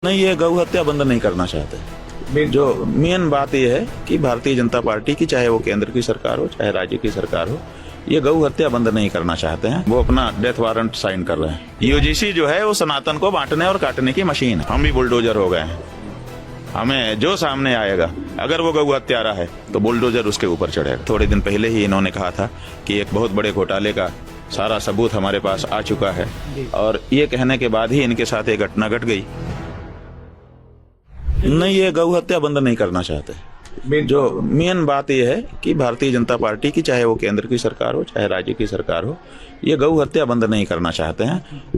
नहीं, ये गौ हत्या बंद नहीं करना चाहते। जो मेन बात यह है कि भारतीय जनता पार्टी की, चाहे वो केंद्र की सरकार हो चाहे राज्य की सरकार हो, ये गौ हत्या बंद नहीं करना चाहते हैं। वो अपना डेथ वारंट साइन कर रहे हैं। यूजीसी जो है वो सनातन को बांटने और काटने की मशीन है। हम भी बुलडोजर हो गए हैं। हमें जो सामने आएगा, अगर वो गौ हत्यारा है तो बुलडोजर उसके ऊपर चढ़ेगा। थोड़े दिन पहले ही इन्होंने कहा था कि एक बहुत बड़े घोटाले का सारा सबूत हमारे पास आ चुका है, और ये कहने के बाद ही इनके साथ एक घटना घट गई। नहीं, ये गौ हत्या बंद नहीं करना चाहते। जो मेन बात यह है कि भारतीय जनता पार्टी की, चाहे वो केंद्र की सरकार हो चाहे राज्य की सरकार हो, ये गौ हत्या बंद नहीं करना चाहते हैं।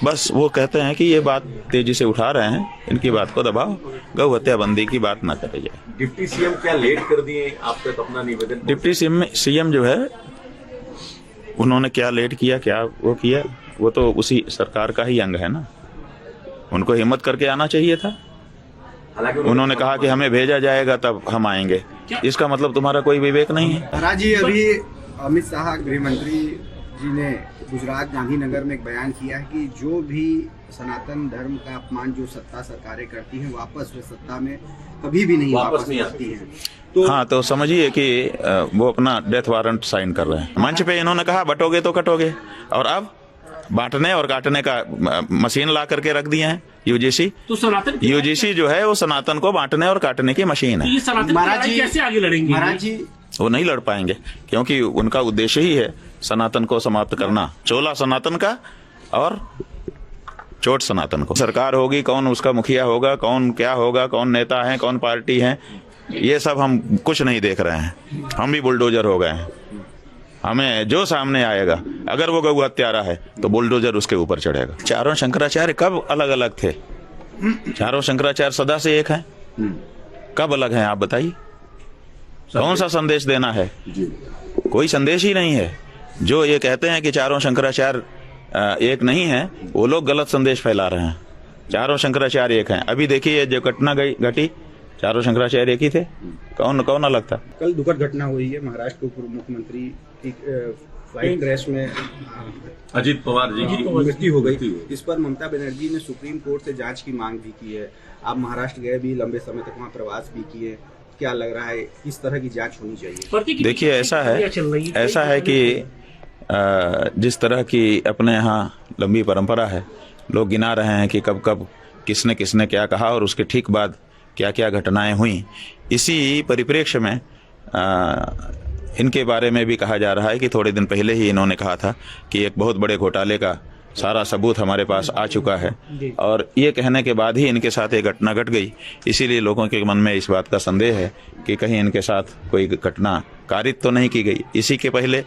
बस वो कहते हैं कि ये बात तेजी से उठा रहे हैं, इनकी बात को दबाओ, गौ हत्या बंदी की बात ना करे जाए। डिप्टी सीएम क्या लेट कर दिए आप तक अपना निवेदन? डिप्टी सीएम जो है, उन्होंने क्या लेट किया, क्या वो किया, वो तो उसी सरकार का ही अंग है ना। उनको हिम्मत करके आना चाहिए था। उन्होंने कहा कि हमें भेजा जाएगा तब हम आएंगे। इसका मतलब तुम्हारा कोई विवेक नहीं है। महाराज जी, अभी अमित शाह गृह मंत्री जी ने गुजरात गांधीनगर में एक बयान किया है कि जो भी सनातन धर्म का अपमान जो सत्ता सरकारें करती हैं, वापस वे सत्ता में कभी भी नहीं वापस नहीं आती हैं। तो हाँ, तो समझिए कि वो अपना डेथ वारंट साइन कर रहे हैं। मंच पे इन्होंने कहा बटोगे तो कटोगे, और अब बांटने और काटने का मशीन ला करके रख दिए हैं यूजीसी। तो सनातन यूजीसी जो है वो सनातन को बांटने और काटने की मशीन है। ये सनातन महाराज जी कैसे आगे लड़ेंगे? महाराज जी, वो नहीं लड़ पाएंगे, क्योंकि उनका उद्देश्य ही है सनातन को समाप्त करना। चोला सनातन का और चोट सनातन को। सरकार होगी, कौन उसका मुखिया होगा, कौन क्या होगा, कौन नेता है, कौन पार्टी है, ये सब हम कुछ नहीं देख रहे हैं। हम भी बुलडोजर हो गए हैं। हमें जो सामने आएगा, अगर वो गौ हत्यारा है तो बुलडोजर उसके ऊपर चढ़ेगा। चारों शंकराचार्य कब अलग अलग थे? चारों शंकराचार्य सदा से एक हैं। कब अलग हैं आप बताइए? कौन सा संदेश देना है? कोई संदेश ही नहीं है। जो ये कहते हैं कि चारों शंकराचार्य एक नहीं है, वो लोग गलत संदेश फैला रहे हैं। चारों शंकराचार्य एक हैं। अभी देखिए जो घटना घटी, चारों शंकराचार्य एक ही थे। कौन अलग था? कल दुखद घटना हुई है महाराष्ट्र के उप मुख्यमंत्री की फ्लाइट क्रैश में अजीत पवार जी की मृत्यु हो गई। इस पर ममता बनर्जी ने सुप्रीम कोर्ट से जांच की मांग भी की है। आप महाराष्ट्र गए भी, लंबे समय तक वहाँ प्रवास भी किए, क्या लग रहा है किस तरह की जांच होनी चाहिए? देखिए, ऐसा है कि जिस तरह की अपने यहाँ लंबी परंपरा है, लोग गिना रहे हैं कि कब कब किसने किसने क्या कहा और उसके ठीक बाद क्या क्या घटनाएं हुई। इसी परिप्रेक्ष्य में इनके बारे में भी कहा जा रहा है कि थोड़े दिन पहले ही इन्होंने कहा था कि एक बहुत बड़े घोटाले का सारा सबूत हमारे पास आ चुका है, और ये कहने के बाद ही इनके साथ एक घटना घट गई। इसीलिए लोगों के मन में इस बात का संदेह है कि कहीं इनके साथ कोई घटना कारित तो नहीं की गई। इसी के पहले